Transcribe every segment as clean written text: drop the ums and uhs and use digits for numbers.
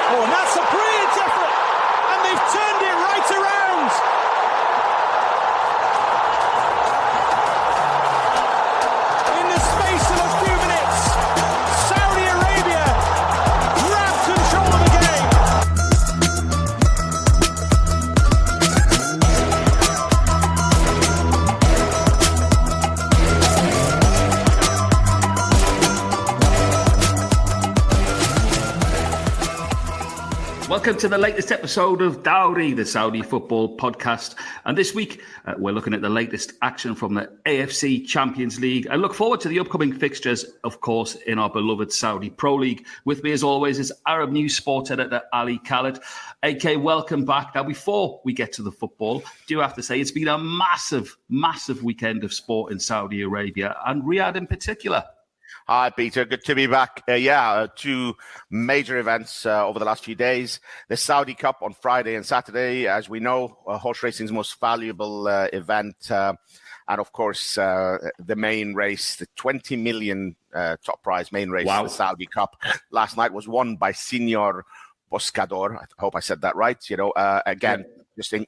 Oh, and that's a brilliant effort, and they've turned it right around. In the space of a few minutes, Saudi Arabia grab control of the game. Welcome to the latest episode of Dawri, the Saudi football podcast. And this week, we're looking at the latest action from the AFC Champions League. I look forward to the upcoming fixtures, of course, in our beloved Saudi Pro League. With me, as always, is Arab News sports editor Ali Khaled. AK, welcome back. Now, before we get to the football, do have to say it's been a massive, massive weekend of sport in Saudi Arabia and Riyadh in particular. Hi, Peter. Good to be back. Two major events over the last few days. The Saudi Cup on Friday and Saturday, as we know, horse racing's most valuable event. And, of course, the main race, the 20 million top prize main race, The Saudi Cup, last night was won by Senor Boscador. I hope I said that right. Just in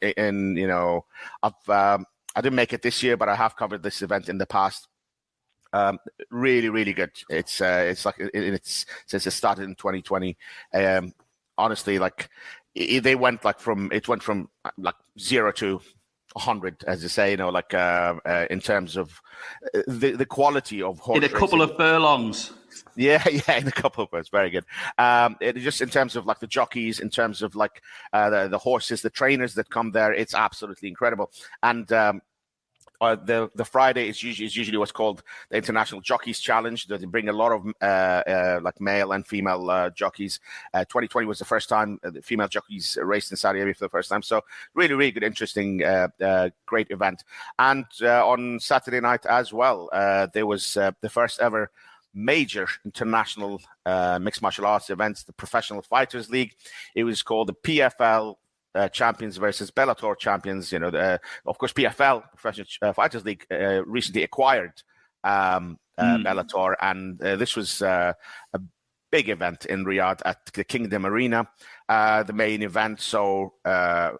I didn't make it this year, but I have covered this event in the past. Really, really good. It's like it's since it started in 2020. Honestly, like they went from 0 to 100, as you say. In terms of the quality of horse in a couple racing. Of furlongs. Yeah, in a couple of words. Very good. It just in terms of like the jockeys, in terms of like the horses, the trainers that come there, it's absolutely incredible. And the Friday is usually what's called the International Jockeys Challenge. They bring a lot of like male and female jockeys. 2020 was the first time the female jockeys raced in Saudi Arabia for the first time. So really, really good, interesting, great event. And on Saturday night as well, there was the first ever major international mixed martial arts events, the Professional Fighters League. It was called the PFL Champions versus Bellator Champions. Of course, PFL, Professional Fighters League, recently acquired Bellator, and this was a big event in Riyadh at the Kingdom Arena. The main event, so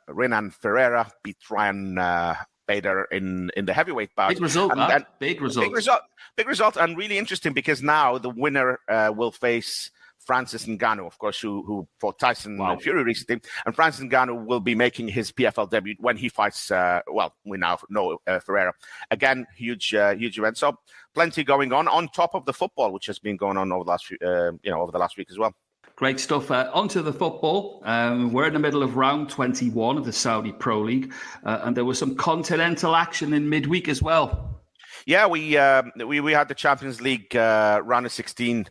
Renan Ferreira beat Ryan Bader in the heavyweight bout. Big result, big result, and really interesting because now the winner will face Francis Ngannou, of course, who fought Tyson Fury recently. And Francis Ngannou will be making his PFL debut when he fights, we now know Ferreira. Again, huge event. So plenty going on top of the football, which has been going on over the last week as well. Great stuff. Onto the football. We're in the middle of round 21 of the Saudi Pro League, and there was some continental action in midweek as well. Yeah, we had the Champions League round of 16,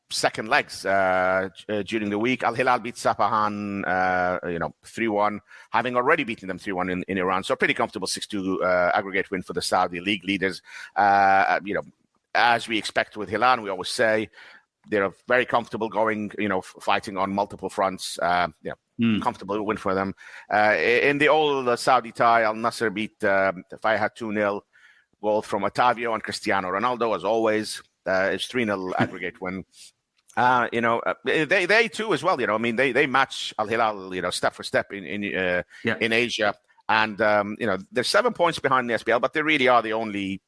second legs during the week. Al-Hilal beat Sepahan 3-1, having already beaten them 3-1 in Iran. So pretty comfortable 6-2 aggregate win for the Saudi league leaders. As we expect with Hilal, we always say they're very comfortable going, fighting on multiple fronts. Comfortable win for them. In the old Saudi tie, Al-Nassr beat Fayha 2-0. Goal from Otavio and Cristiano Ronaldo, as always. It's 3-0 aggregate win. They too as well. They match Al-Hilal, step for step in Asia, and they're 7 points behind the SPL, but they really are the only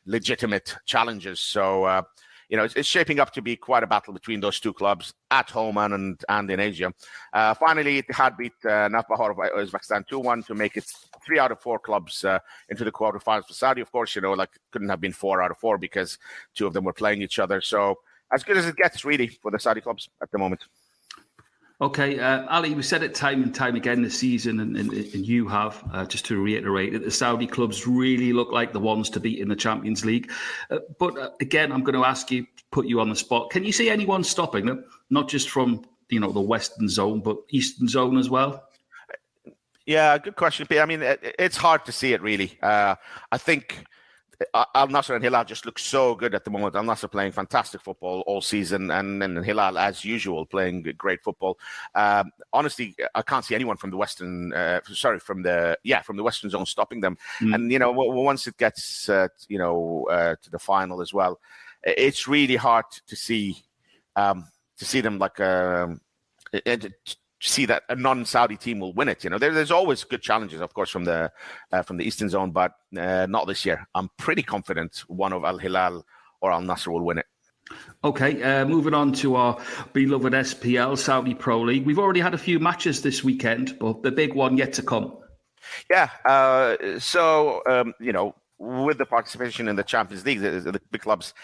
legitimate challengers. So it's shaping up to be quite a battle between those two clubs at home and in Asia. Finally, it had beat Nafbahar of Uzbekistan 2-1 to make it 3 out of 4 clubs into the quarterfinals for Saudi. Of course, couldn't have been 4 out of 4 because 2 of them were playing each other. So as good as it gets, really, for the Saudi clubs at the moment. Okay, Ali, we said it time and time again this season, and you have, just to reiterate, that the Saudi clubs really look like the ones to beat in the Champions League. But again, I'm going to ask you, put you on the spot. Can you see anyone stopping them? Not just from, the Western zone, but Eastern zone as well? Yeah, good question, Pete. I mean, it's hard to see it, really. I think Al-Nassr and Hilal just look so good at the moment. Al-Nassr playing fantastic football all season, and then Hilal, as usual, playing great football. Honestly, I can't see anyone from the Western, from the Western zone stopping them. And once it gets, to the final as well, it's really hard to see to see them see that a non-Saudi team will win it. There's always good challenges, of course, from the Eastern Zone, but not this year. I'm pretty confident one of Al-Hilal or Al-Nassr will win it. Okay, moving on to our beloved SPL, Saudi Pro League. We've already had a few matches this weekend, but the big one yet to come. Yeah, with the participation in the Champions League, the big clubs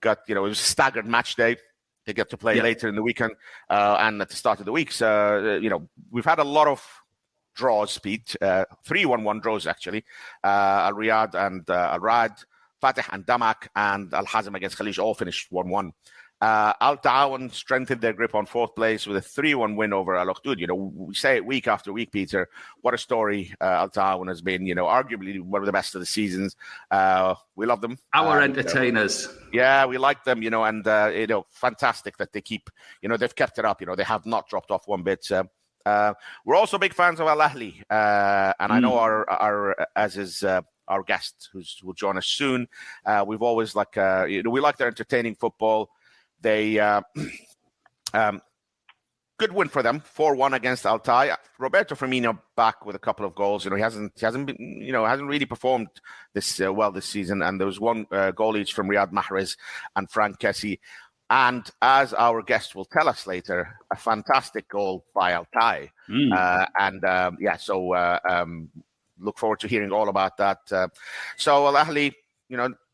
got, it was a staggered match day. They get to play later in the weekend and at the start of the week. So, we've had a lot of draws, Pete, 3-1-1 draws, actually. Riyadh and Al-Rad, Fateh and Damak, and Al-Hazm against Khalid all finished 1-1. Al-Ta'awan strengthened their grip on fourth place with a 3-1 win over Al-Ukhdud. We say it week after week, Peter. What a story Al-Ta'awan has been, arguably one of the best of the seasons. We love them. Our entertainers. Yeah, we like them, and, fantastic that they keep, they've kept it up. They have not dropped off one bit. We're also big fans of Al-Ahli. And I know our guest who will join us soon. We've always we like their entertaining football. They good win for them, 4-1 against Altai. Roberto Firmino back with a couple of goals. He hasn't been, hasn't really performed this well this season. And there was one goal each from Riyad Mahrez and Frank Kessie. And as our guest will tell us later, a fantastic goal by Altai. Look forward to hearing all about that. So Al-Ahli,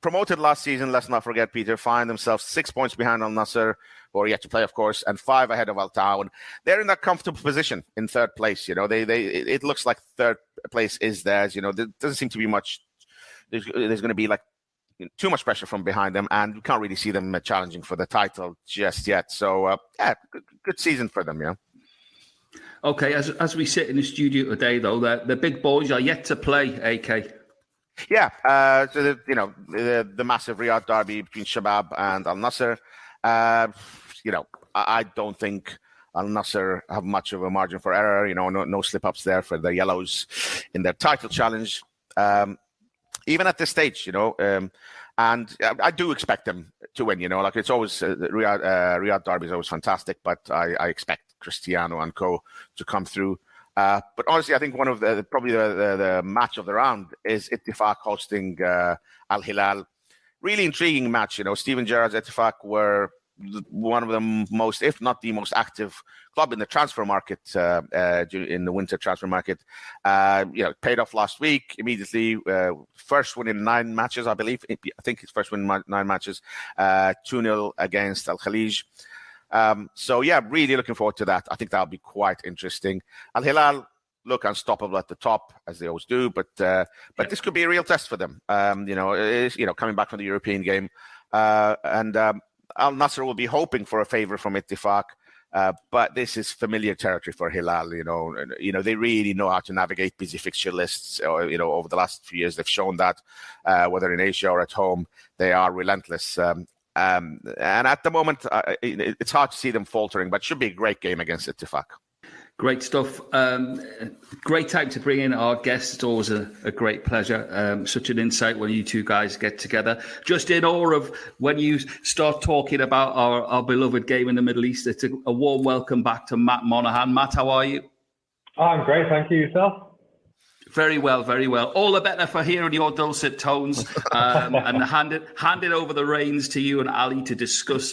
promoted last season, let's not forget, Peter, find themselves 6 points behind Al-Nassr, who are yet to play, of course, and 5 ahead of Al-Ta'awan. They're in that comfortable position in third place. It looks like third place is theirs. There doesn't seem to be much. There's going to be too much pressure from behind them, and we can't really see them challenging for the title just yet. So, good season for them, Okay, as we sit in the studio today, though, the big boys are yet to play, AK. Yeah, so the massive Riyadh derby between Shabab and Al-Nassr. I don't think Al-Nassr have much of a margin for error. No slip-ups there for the Yellows in their title challenge. Even at this stage, and I do expect them to win. It's always Riyadh derby is always fantastic, but I expect Cristiano and co to come through. But honestly, I think one of the match of the round is Ittifaq hosting Al-Hilal. Really intriguing match. Steven Gerrard's Ittifaq were one of the most, if not the most active club in the transfer market in the winter transfer market. Paid off last week immediately. First win in 9 matches, I believe. I think it's first win in 9 matches. 2-0 against Al-Khalij. Really looking forward to that. I think that'll be quite interesting. Al-Hilal look unstoppable at the top, as they always do, but this could be a real test for them. Coming back from the European game, and Al-Nassr will be hoping for a favour from Ittifaq, but this is familiar territory for Hilal. They really know how to navigate busy fixture lists. Over the last few years, they've shown that whether in Asia or at home, they are relentless. And at the moment, it's hard to see them faltering, but it should be a great game against Ittifaq. Great stuff. Great time to bring in our guests. It's always a great pleasure. Such an insight when you two guys get together. Just in awe of when you start talking about our beloved game in the Middle East. It's a warm welcome back to Matt Monaghan. Matt, how are you? I'm great, thank you. Yourself? Very well, very well. All the better for hearing your dulcet tones. And hand it over the reins to you and Ali to discuss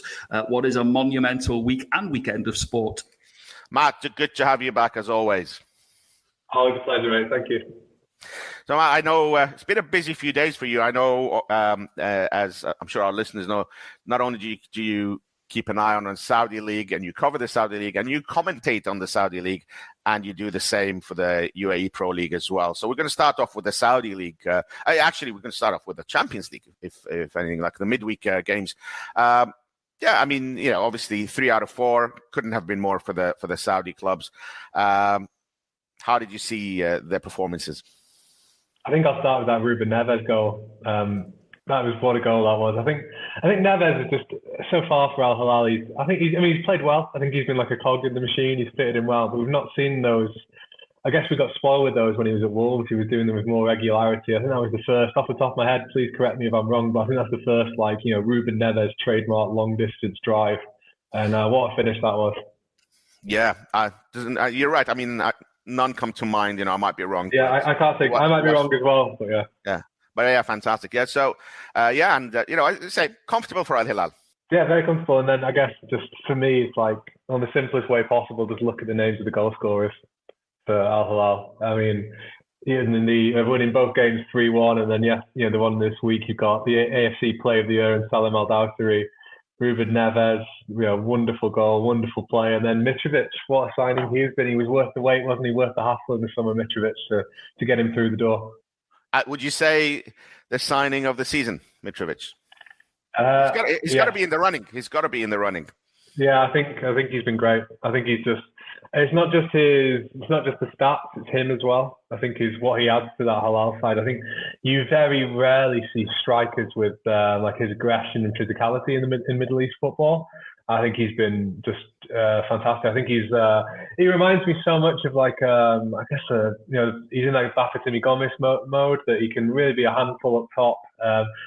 what is a monumental week and weekend of sport. Matt, good to have you back as always. Always a pleasure, mate. Thank you. So I know it's been a busy few days for you. I know, as I'm sure our listeners know, not only do you keep an eye on Saudi League and you cover the Saudi League and you commentate on the Saudi League and you do the same for the UAE Pro League as well. So we're going to start off with the Saudi League. We're going to start off with the Champions League, if anything, like the midweek games. Obviously 3 out of 4 couldn't have been more for the Saudi clubs. How did you see their performances? I think I'll start with that Ruben Neves goal. That was what a goal that was. I think Neves is just so far for Al-Hilal. He's played well. I think he's been like a cog in the machine. He's fitted in well, but we've not seen those. I guess we got spoiled with those when he was at Wolves. He was doing them with more regularity. I think that was the first, off the top of my head, please correct me if I'm wrong, but I think that's the first, Ruben Neves trademark long distance drive And what a finish that was. Yeah, you're right. I mean, none come to mind. I might be wrong. Yeah, I can't think. I might be wrong as well, but yeah. Yeah, but yeah, fantastic. Yeah, so and I say comfortable for Al-Hilal. Yeah, very comfortable. And then I guess just for me, it's like on the simplest way possible, just look at the names of the goal scorers for Al-Hilal. I mean, even in winning both games 3-1, and then the one this week you got the AFC Player of the Year and Salim Al-Dawri, Ruben Neves, wonderful goal, wonderful play, and then Mitrovic, what a signing he's been. He was worth the wait, wasn't he? Worth the hassle in the summer, Mitrovic, to get him through the door. Would you say the signing of the season, Mitrovic? He's got to be in the running. He's got to be in the running. Yeah, I think he's been great. I think he's just. It's not just the stats; it's him as well. I think is what he adds to that Halal side. I think you very rarely see strikers with like his aggression and physicality in Middle East football. I think he's been just fantastic. I think he reminds me so much of like I guess he's in like Bafétimbi Gomis mode, that he can really be a handful up top.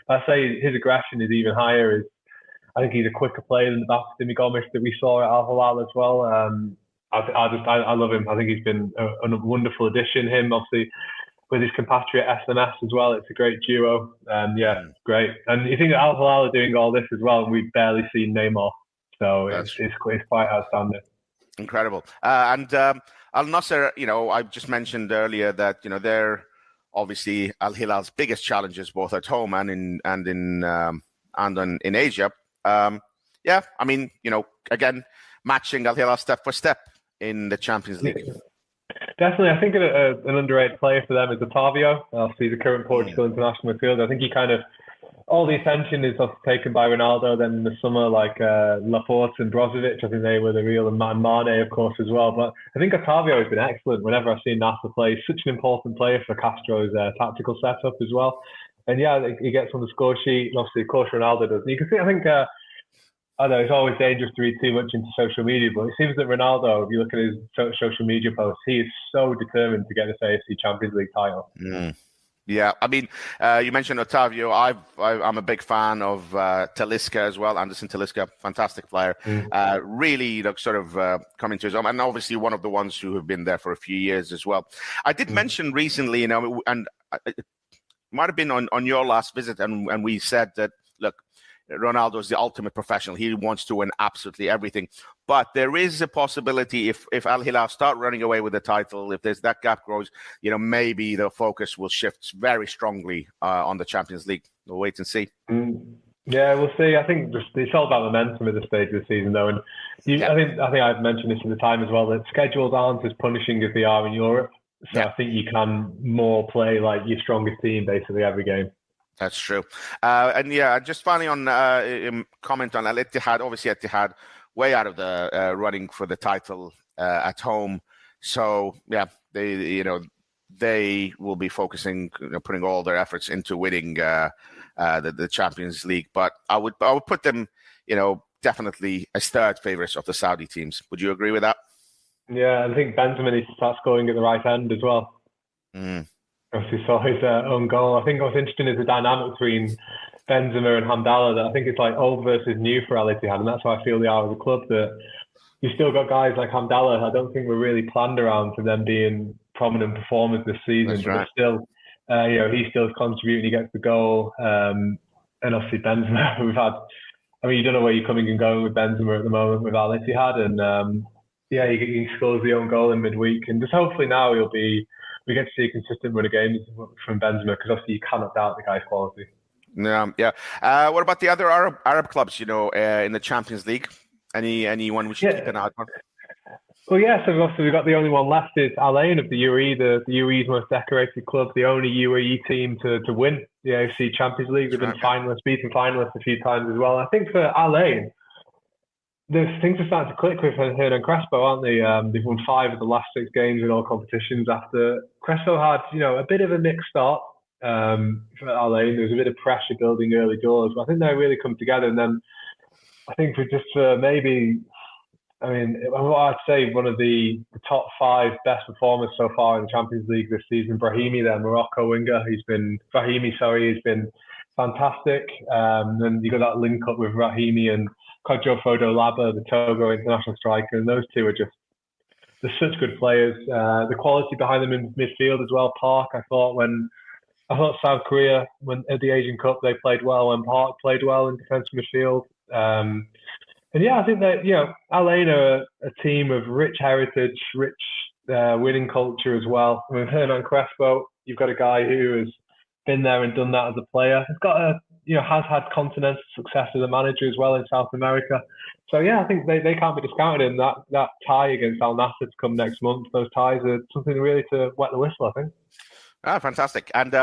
I'd say his aggression is even higher. I think he's a quicker player than the Bafétimbi Gomis that we saw at Al-Hilal as well. I love him. I think he's been a wonderful addition. Him obviously with his compatriot SMS as well. It's a great duo. Great. And you think that Al-Hilal are doing all this as well, and we've barely seen Neymar. So it's quite outstanding. Incredible. And Al-Nassr, I just mentioned earlier that they're obviously Al-Hilal's biggest challenges, both at home and in Asia. I mean, again, matching Al-Hilal step for step in the Champions League. Definitely, I think an underrated player for them is Otavio. He's the current Portugal international midfielder. I think he kind of all the attention is taken by Ronaldo. Then in the summer, like Laporte and Brozovic, I think they were the real, and Mane, of course, as well. But I think Otavio has been excellent whenever I've seen Nassr play. He's such an important player for Castro's tactical setup as well. And he gets on the score sheet. And obviously, of course, Ronaldo does. And you can see, I think, I know it's always dangerous to read too much into social media, but it seems that Ronaldo, if you look at his social media posts, he is so determined to get this AFC Champions League title. Yeah, I mean, you mentioned Otavio. I'm a big fan of Talisca as well. Anderson Talisca, fantastic player. Really, sort of coming to his own, and obviously one of the ones who have been there for a few years as well. I did mention recently, and it might have been on your last visit, and we said that, look, Ronaldo is the ultimate professional. He wants to win absolutely everything. But there is a possibility if Al-Hilal start running away with the title, if there's that gap grows, maybe the focus will shift very strongly on the Champions League. We'll wait and see. Yeah, we'll see. I think it's all about momentum at this stage of the season, though. And I think I've mentioned this at the time as well, that schedules aren't as punishing as they are in Europe. So I think you can more play like your strongest team basically every game. That's true. Just finally on comment on Al-Ittihad. Obviously, Ittihad way out of the running for the title at home. So they will be focusing, putting all their efforts into winning the Champions League. But I would put them, definitely as third favourites of the Saudi teams. Would you agree with that? Yeah, I think Benzema needs to start scoring at the right end as well. Obviously saw his own goal. I think what's interesting is the dynamic between Benzema and Hamdallah, that I think it's like old versus new for Al-Ittihad, and that's why I feel they are as a club, that you've still got guys like Hamdallah. I don't think we're really planned around for them being prominent performers this season. That's right. Still, he's still contributing. He gets the goal, and obviously Benzema. You don't know where you're coming and going with Benzema at the moment with Al-Ittihad, and he scores the own goal in midweek, and just hopefully now we get to see a consistent run of games from Benzema, because obviously you cannot doubt the guy's quality. Yeah. What about the other Arab clubs? In the Champions League, anyone we should keep an eye on? Well, so obviously we've got the only one left is Al Ain of the UAE, the UAE's most decorated club, the only UAE team to win the AFC Champions League. They've been beaten finalists a few times as well. I think for Al Ain, things are starting to click with Hernan Crespo, aren't they? They've won 5 of the last 6 games in all competitions. After Crespo had, a bit of a mixed start for Al Ain. There was a bit of pressure building early doors, but I think they really come together. And then I think what I'd say one of the top 5 best performers so far in the Champions League this season, Brahimi, their Morocco winger. He's been fantastic. Then you got that link up with Brahimi and Fodo Laba, the Togo international striker, and those two are just, they're such good players. The quality behind them in midfield as well. Park, I thought South Korea, when at the Asian Cup, they played well, and Park played well in defensive midfield. And yeah, I think that, Al-Ain are a team of rich heritage, rich winning culture as well. I mean, Hernan Crespo, you've got a guy who has been there and done that as a player. He's got has had continental success as a manager as well in South America. So yeah, I think they can't be discounted in that tie against Al-Nassr to come next month. Those ties are something really to wet the whistle, I think. Ah, fantastic. And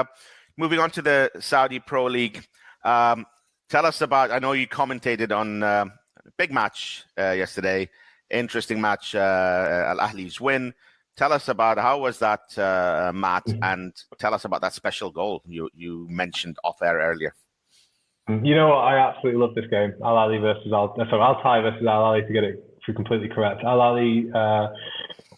moving on to the Saudi Pro League, tell us about, I know you commentated on a big match yesterday, interesting match, Al-Ahli's win. Tell us about how was that, Matt, and tell us about that special goal you mentioned off air earlier. You know what? I absolutely love this game. Al-Ahli versus Al-Tai versus Al-Ahli, to get it completely correct. Al-Ahli,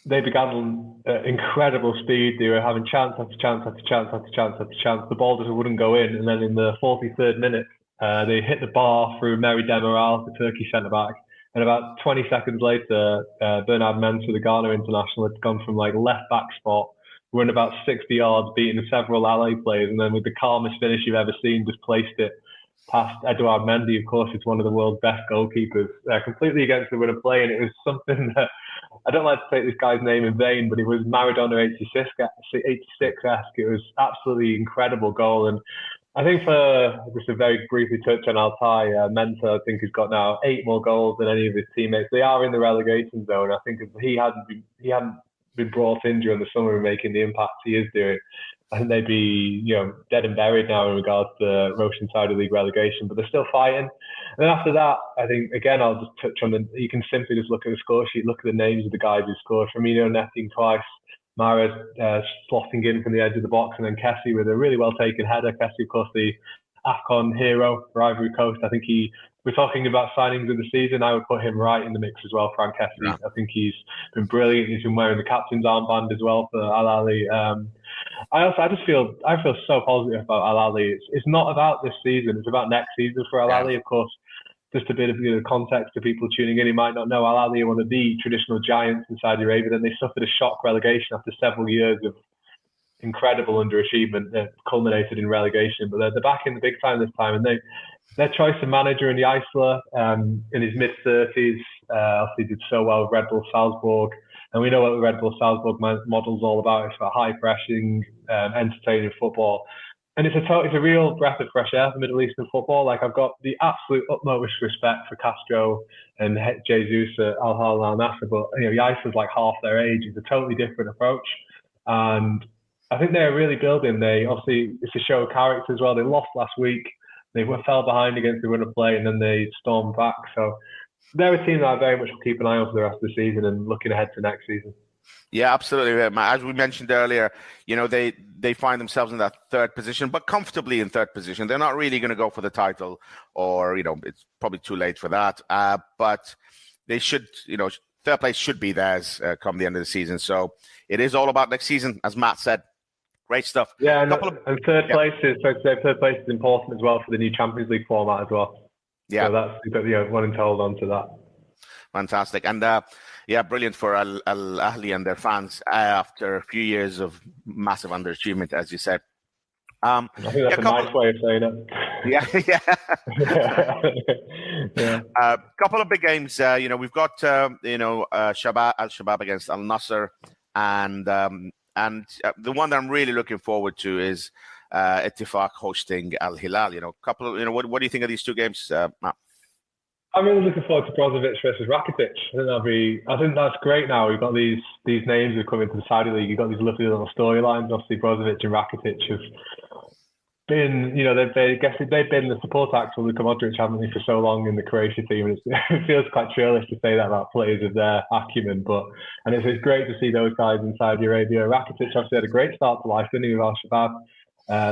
they began at incredible speed. They were having chance after chance after chance after chance after chance. The ball just wouldn't go in. And then in the 43rd minute, they hit the bar through Meri Demiral, the Turkey centre-back. And about 20 seconds later, Bernard Mensah, the Ghana international, had gone from left back spot, run about 60 yards, beating several Al-Ahli players, and then with the calmest finish you've ever seen, just placed it past Edouard Mendy. Of course, it's one of the world's best goalkeepers, completely against the run of play. And it was something that, I don't like to take this guy's name in vain, but it was Maradona 86-esque. It was absolutely incredible goal. And I think, for just to very briefly touch on Al-Tai, Mensah, I think, has got now 8 more goals than any of his teammates. They are in the relegation zone. I think if he hadn't been brought in during the summer and making the impact he is doing, I think they'd be dead and buried now in regards to Roshan Saudi League relegation. But they're still fighting. And then after that, I think, again, I'll just touch on you can simply just look at the score sheet, look at the names of the guys who scored. Firmino netting twice, Mahrez slotting in from the edge of the box, and then Kessie with a really well taken header. Kessie, of course, the AFCON hero for Ivory Coast. I think we're talking about signings of the season. I would put him right in the mix as well, Frank Kessie. Yeah. I think he's been brilliant. He's been wearing the captain's armband as well for Al-Ahli. I feel so positive about Al-Ahli. It's not about this season. It's about next season for Al-Ahli. Yeah. Of course, just a bit of context to people tuning in who might not know, Al-Ahli are one of the traditional giants in Saudi Arabia. Then they suffered a shock relegation after several years of incredible underachievement that culminated in relegation. But they're back in the big time this time, and their choice of manager in the Isla, in his mid-30s, obviously did so well with Red Bull Salzburg. And we know what the Red Bull Salzburg model is all about. It's about high pressing, entertaining football. And it's a real breath of fresh air for Middle Eastern football. I've got the absolute utmost respect for Castro and Jesus at Al-Hilal and Al-Nassr, but Yaisa's half their age. It's a totally different approach. And I think they're really building. It's a show of character as well. They lost last week. They fell behind against the run of play, and then they stormed back. So they're a team that I very much will keep an eye on for the rest of the season and looking ahead to next season. Yeah, absolutely. As we mentioned earlier, they find themselves in that third position, but comfortably in third position. They're not really going to go for the title, or it's probably too late for that. But they should, third place should be theirs come the end of the season. So it is all about next season, as Matt said. Great stuff. Yeah, and third place is important as well for the new Champions League format as well. Yeah, so that's wanting to hold on to that. Fantastic. And brilliant for Al-Ahli and their fans after a few years of massive underachievement, as you said. I think that's a nice way of saying it. Yeah. Couple of big games. We've got Al-Shabaab against Al-Nassr, and the one that I'm really looking forward to is Ittifaq hosting Al-Hilal. What do you think of these two games, Matt? I'm really looking forward to Brozovic versus Rakitic. I think that's great now. We've got these names who are coming to the Saudi League. You've got these lovely little storylines. Obviously, Brozovic and Rakitic have been, they've been the support acts for Luka Modric, haven't they, for so long in the Croatia team. And it feels quite churlish to say that about players of their acumen, and it's great to see those guys in Saudi Arabia. Rakitic obviously had a great start to life, didn't he, with Al-Shabaab?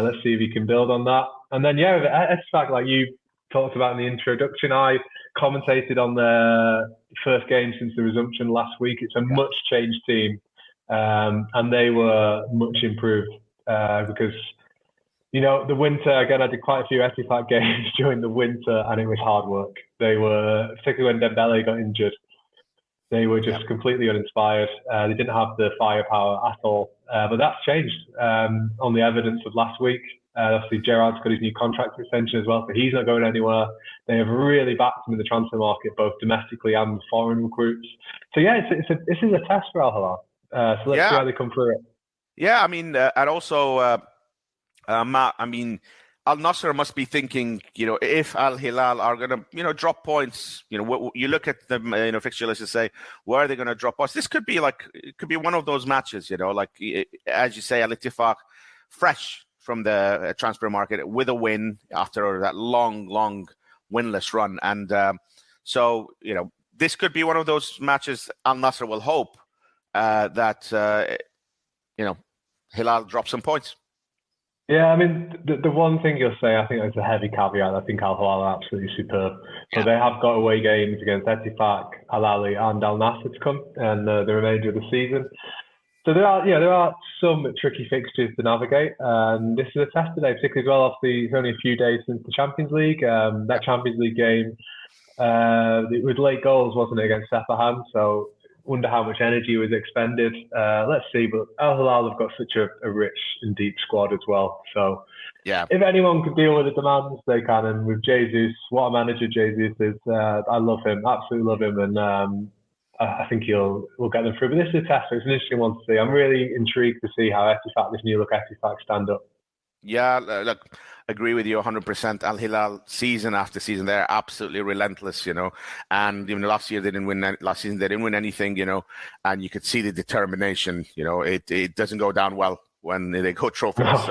Let's see if he can build on that. And then, it's like you talked about in the introduction, I commentated on their first game since the resumption last week. It's a much changed team, and they were much improved because The winter, again, I did quite a few Etihad games during the winter, and it was hard work. They were, particularly when Dembele got injured, they were just completely uninspired. They didn't have the firepower at all. But that's changed on the evidence of last week. Obviously, Gerrard's got his new contract extension as well, so he's not going anywhere. They have really backed him in the transfer market, both domestically and foreign recruits. So, yeah, this is a test for Al-Hilal. So let's see how they come through it. Yeah, I mean, and also, Matt, I mean, Al-Nassr must be thinking, if Al-Hilal are going to, drop points, you look at the fixture list and say, where are they going to drop points? This could be one of those matches, as you say, Al-Ittifaq, fresh from the transfer market with a win after that long winless run. And so, this could be one of those matches Al-Nassr will hope that, Hilal drops some points. Yeah, I mean, the one thing you'll say, I think it's a heavy caveat. I think Al-Hilal are absolutely superb. So they have got away games against Ettifaq, Al-Ahly and Al-Nassr to come, and the remainder of the season. So there are some tricky fixtures to navigate, and this is a test today, particularly as well. Obviously, it's only a few days since the Champions League. That Champions League game, it was late goals, wasn't it, against Sepahan? So wonder how much energy was expended. Let's see, but Al-Hilal have got such a rich and deep squad as well. So if anyone could deal with the demands, they can. And with Jesus, what a manager Jesus is. I love him, absolutely love him, and I think we'll get them through. But this is a test, so it's an interesting one to see. I'm really intrigued to see how this new look Ettifaq stand up. Yeah, look, agree with you 100%. Al-Hilal, season after season, they're absolutely relentless, And even last season they didn't win anything, And you could see the determination. It doesn't go down well when they go trophyless.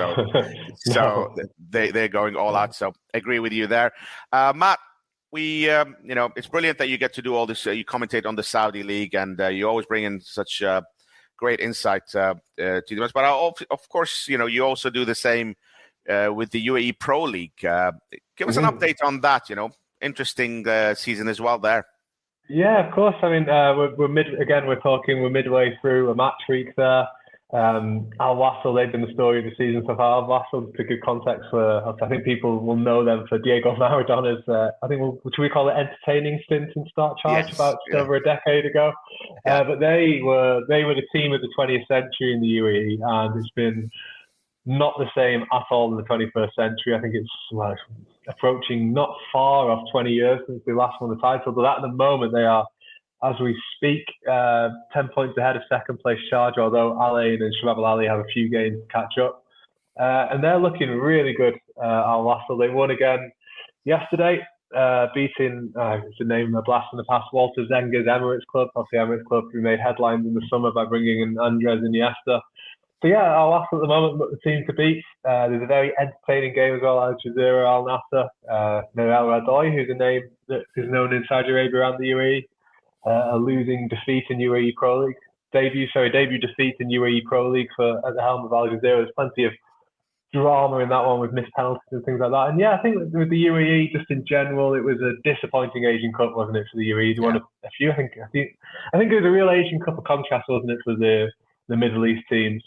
So they're going all out. So agree with you there, Matt. We, it's brilliant that you get to do all this. You commentate on the Saudi League, and you always bring in such great insight to the match. But of course, you also do the same with the UAE Pro League. Give us an update on that. Interesting season as well there. Yeah, of course. I mean, we're midway through a match week there. Al-Wassel, they've been the story of the season so far. Al-Wassel, to give context I think people will know them for Diego Maradona's, should we call it entertaining stint in start charge over a decade ago. But they were the team of the 20th century in the UAE, and it's been not the same at all in the 21st century. I think it's approaching not far off 20 years since they last won the title, but at the moment they are, as we speak, 10 points ahead of second place Sharjah, although Al Ain and Shabab Al Ahly have a few games to catch up. And they're looking really good, Al-Wassel. They won again yesterday, beating, it's a name, a blast from the past, Walter Zenga's Emirates Club. Obviously, Emirates Club, who made headlines in the summer by bringing in Andres Iniesta. So yeah, Al-Wassel at the moment look the team to beat. There's a very entertaining game as well, Al Jazeera, Al-Nassr, Noel Radoy, who's a name that is known in Saudi Arabia and the UAE. A losing defeat in UAE Pro League. Debut defeat in UAE Pro League at the helm of Al Jazeera. There's plenty of drama in that one with missed penalties and things like that. And yeah, I think with the UAE, just in general, it was a disappointing Asian Cup, wasn't it, for the UAE? One of a few. I think it was a real Asian Cup of contrast, wasn't it, for the Middle East teams?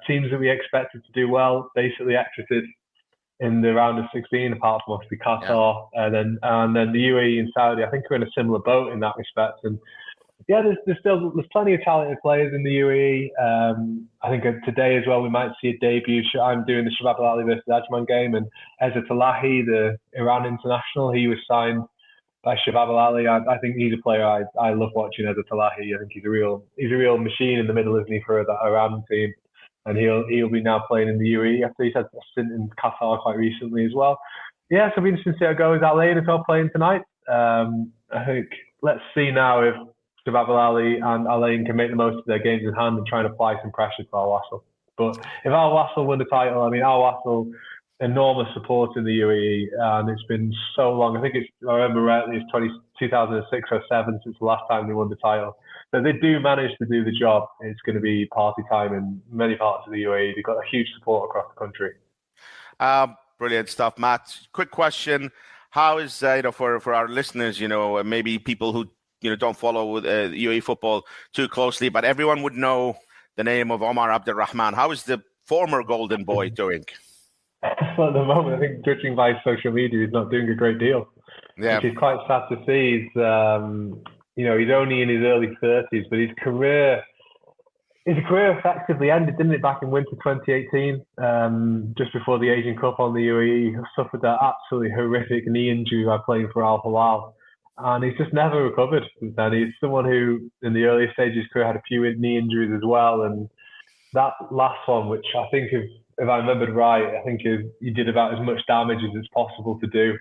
Teams that we expected to do well, basically exited in the round of 16, apart from obviously Qatar, and then the UAE and Saudi. I think we're in a similar boat in that respect. And yeah, there's plenty of talented players in the UAE. I think today as well we might see a debut. I'm doing the Shabab Al Ahly versus Ajman game, and Ezra Talahi, the Iran international, he was signed by Shabab Al Ahly. I think he's a player I love watching. Ezra Talahi. I think he's a real machine in the middle, isn't he, for that Iran team? And he'll be now playing in the UAE after he's had a stint in Qatar quite recently as well. Yeah, so it'll be interesting to see how it goes. Al Ain as well playing tonight. I think let's see now if Shabab Al Ahly and Al Ain can make the most of their games in hand and try and apply some pressure to Al-Wassel. But if Al-Wassel win the title, I mean, Al-Wassel, enormous support in the UAE, and it's been so long. I think I remember rightly, it's 2006 or 7 since the last time they won the title. So they do manage to do the job. It's going to be party time in many parts of the UAE. They've got a huge support across the country. Brilliant stuff, Matt. Quick question: how is for our listeners, maybe people who don't follow UAE football too closely, but everyone would know the name of Omar Abdulrahman. How is the former Golden Boy doing? Well, at the moment, I think judging by social media, he's not doing a great deal. Yeah. Which is quite sad to see. He's, he's only in his early 30s, but his career effectively ended, didn't it, back in winter 2018, just before the Asian Cup on the UAE. He suffered that absolutely horrific knee injury by playing for Al-Hilal. And he's just never recovered since then. He's someone who, in the earlier stages of his career, had a few knee injuries as well. And that last one, which I think, if I remembered right, I think he did about as much damage as it's possible to do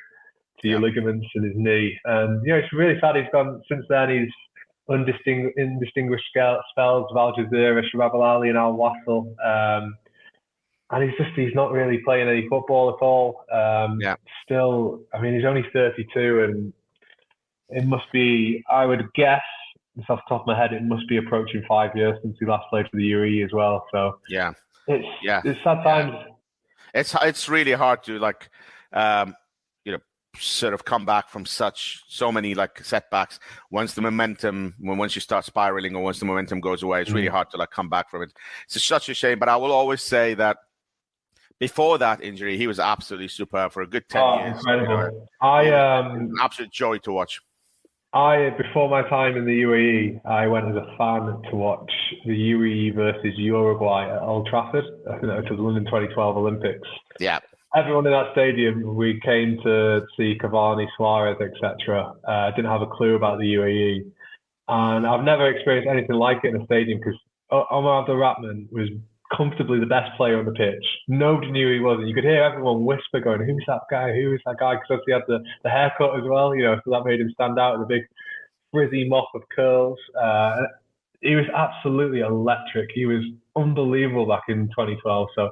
to your ligaments in his knee. And, it's really sad he's gone. Since then, he's indistinguished spells of Al Jazeera, Shabab Al-Ali and Al-Wasl. And he's not really playing any football at all. Still, I mean, he's only 32, and it must be, I would guess, just off the top of my head, it must be approaching 5 years since he last played for the UAE as well. So it's sad times. It's really hard to sort of come back from so many setbacks once you start spiraling, or once the momentum goes away. It's really hard to come back from it. It's such a shame, but I will always say that before that injury, he was absolutely superb for a good 10 years. Incredible. An absolute joy to watch. Before my time in the UAE, I went as a fan to watch the UAE versus Uruguay at Old Trafford. I think that was the London 2012 Olympics. Yeah. Everyone in that stadium, we came to see Cavani, Suarez, etc. Didn't have a clue about the UAE. And I've never experienced anything like it in a stadium, because Omar Abdulrahman was comfortably the best player on the pitch. Nobody knew he was, and you could hear everyone whisper going, "Who's that guy? Who is that guy?" Because he had the haircut as well, so that made him stand out, the big frizzy mop of curls. He was absolutely electric. He was unbelievable back in 2012. So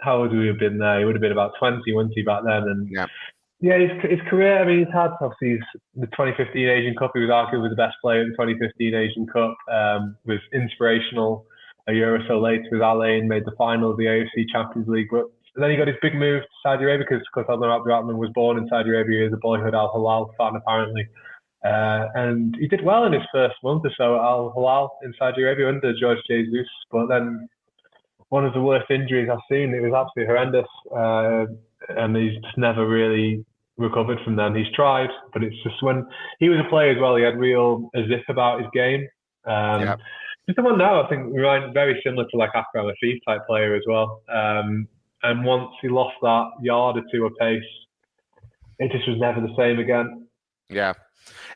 how would we have been there? He would have been about 20, wasn't he, back then? And his career, I mean, he's had, obviously, the 2015 Asian Cup. He was arguably the best player in the 2015 Asian Cup. Was inspirational. A year or so later with Al Ain, made the final of the AFC Champions League. But then he got his big move to Saudi Arabia, because Omar Abdulrahman was born in Saudi Arabia as a boyhood Al-Hilal fan, apparently. And he did well in his first month or so at Al-Hilal in Saudi Arabia under George Jesus. But then one of the worst injuries I've seen, it was absolutely horrendous. And he's just never really recovered from them. He's tried, but it's just, when he was a player as well, he had real zip about his game. Just someone now, I think, very similar to Akram Afif type player as well. And once he lost that yard or two of pace, it just was never the same again. Yeah.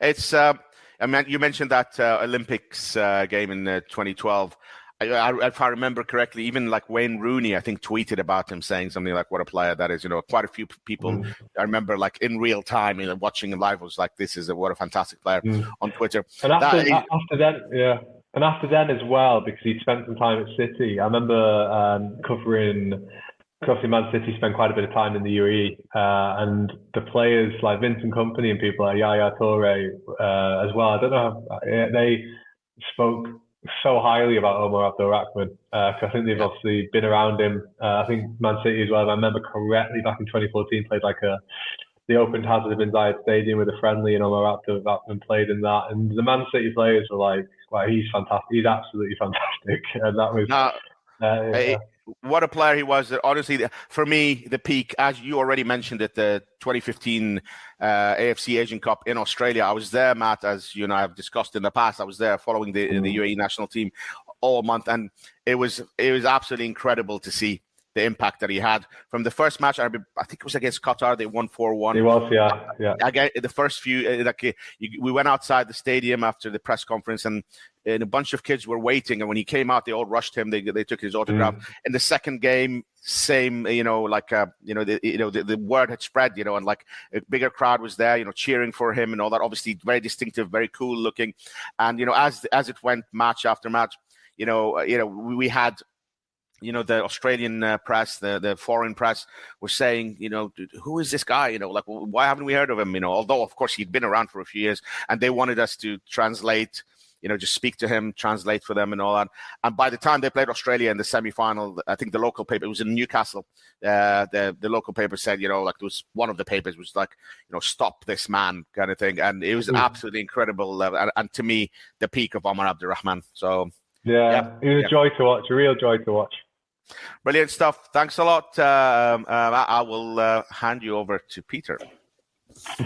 It's, I mean, you mentioned that Olympics game in 2012. If I remember correctly, even Wayne Rooney, I think, tweeted about him, saying something like, "What a player that is!" Quite a few people I remember, in real time, watching him live, was like, "This is what a fantastic player" on Twitter. And after then as well, because he spent some time at City. I remember covering. Obviously, Man City spent quite a bit of time in the UAE, and the players like Vincent Kompany and people like Yaya Toure as well. I don't know how they spoke so highly about Omar Abdulrahman, because I think they've obviously been around him. I think Man City as well, if I remember correctly, back in 2014 played they opened Hazard bin Zayed Stadium with a friendly, and Omar Abdulrahman played in that. And the Man City players were like, "Wow, he's fantastic! He's absolutely fantastic!" And that was what a player he was. Honestly, for me, the peak, as you already mentioned it, the 2015 AFC Asian Cup in Australia. I was there, Matt, as you and I have discussed in the past. I was there following the UAE national team all month, and it was absolutely incredible to see the impact that he had from the first match. I think it was against Qatar. They won 4-1. He was, yeah. Again, the first few, we went outside the stadium after the press conference, and a bunch of kids were waiting. And when he came out, they all rushed him. They took his autograph. In the second game, same. The word had spread. And a bigger crowd was there. Cheering for him and all that. Obviously, very distinctive, very cool looking. And as it went match after match, we had. The Australian press, the foreign press was saying, who is this guy? Why haven't we heard of him? Although, of course, he'd been around for a few years, and they wanted us to translate, just speak to him, translate for them and all that. And by the time they played Australia in the semi-final, I think the local paper, it was in Newcastle, the local paper said, there was one of the papers was stop this man kind of thing. And it was absolutely incredible. And to me, the peak of Omar Abdulrahman. So, yeah, it was a joy to watch, a real joy to watch. Brilliant stuff. Thanks a lot. I will hand you over to Peter.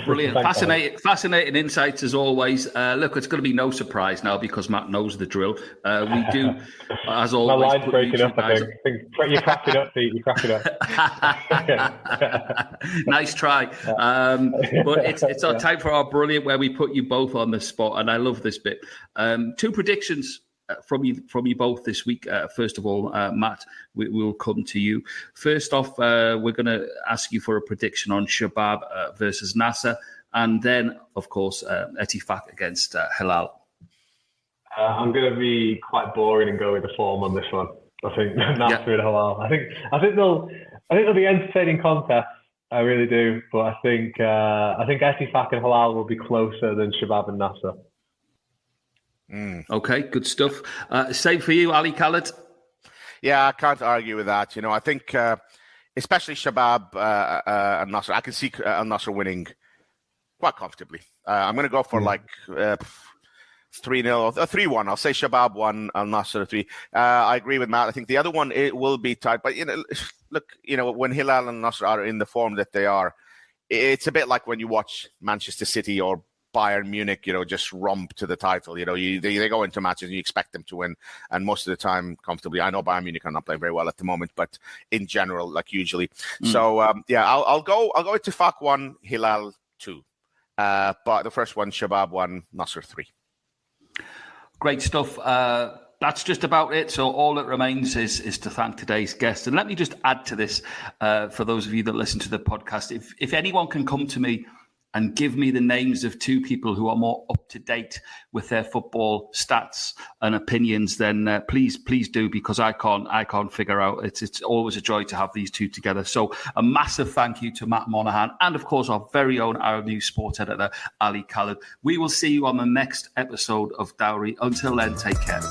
Brilliant. Fascinating insights as always. Look, it's going to be no surprise now because Matt knows the drill. We do, as always. My line's breaking up, I think. You're cracking up, Pete. You're cracking up. Nice try. But it's our time for our brilliant where we put you both on the spot. And I love this bit. 2 predictions from you both this week. First of all, Matt, we will come to you. First off, we're going to ask you for a prediction on Shabab versus Nassr, and then, of course, Etifak against Hilal. I'm going to be quite boring and go with the form on this one. I think Nassr and Hilal. I think they'll be entertaining contests. I really do, but I think Etifak and Hilal will be closer than Shabab and Nassr. Okay, good stuff. Same for you, Ali Khaled. Yeah, I can't argue with that. I think especially Shabab and Nassr, I can see Al-Nassr winning quite comfortably. I'm going to go for 3-0 or 3-1. I'll say Shabab 1, Al-Nassr 3. I agree with Matt. I think the other one, it will be tight. But, look, when Hilal and Nassr are in the form that they are, it's a bit like when you watch Manchester City or Bayern Munich, just romp to the title. They go into matches and you expect them to win, and most of the time comfortably. I know Bayern Munich are not playing very well at the moment, but in general, like usually. So I'll go Etifak 1, Hilal 2. But the first one, Shabab 1, Nassr 3. Great stuff. That's just about it. So all that remains is to thank today's guest. And let me just add to this for those of you that listen to the podcast. If anyone can come to me and give me the names of 2 people who are more up to date with their football stats and opinions, then please do, because I can't figure out. It's always a joy to have these 2 together. So a massive thank you to Matt Monaghan and, of course, our very own Arab News sports editor, Ali Khaled. We will see you on the next episode of Dawri. Until then, take care.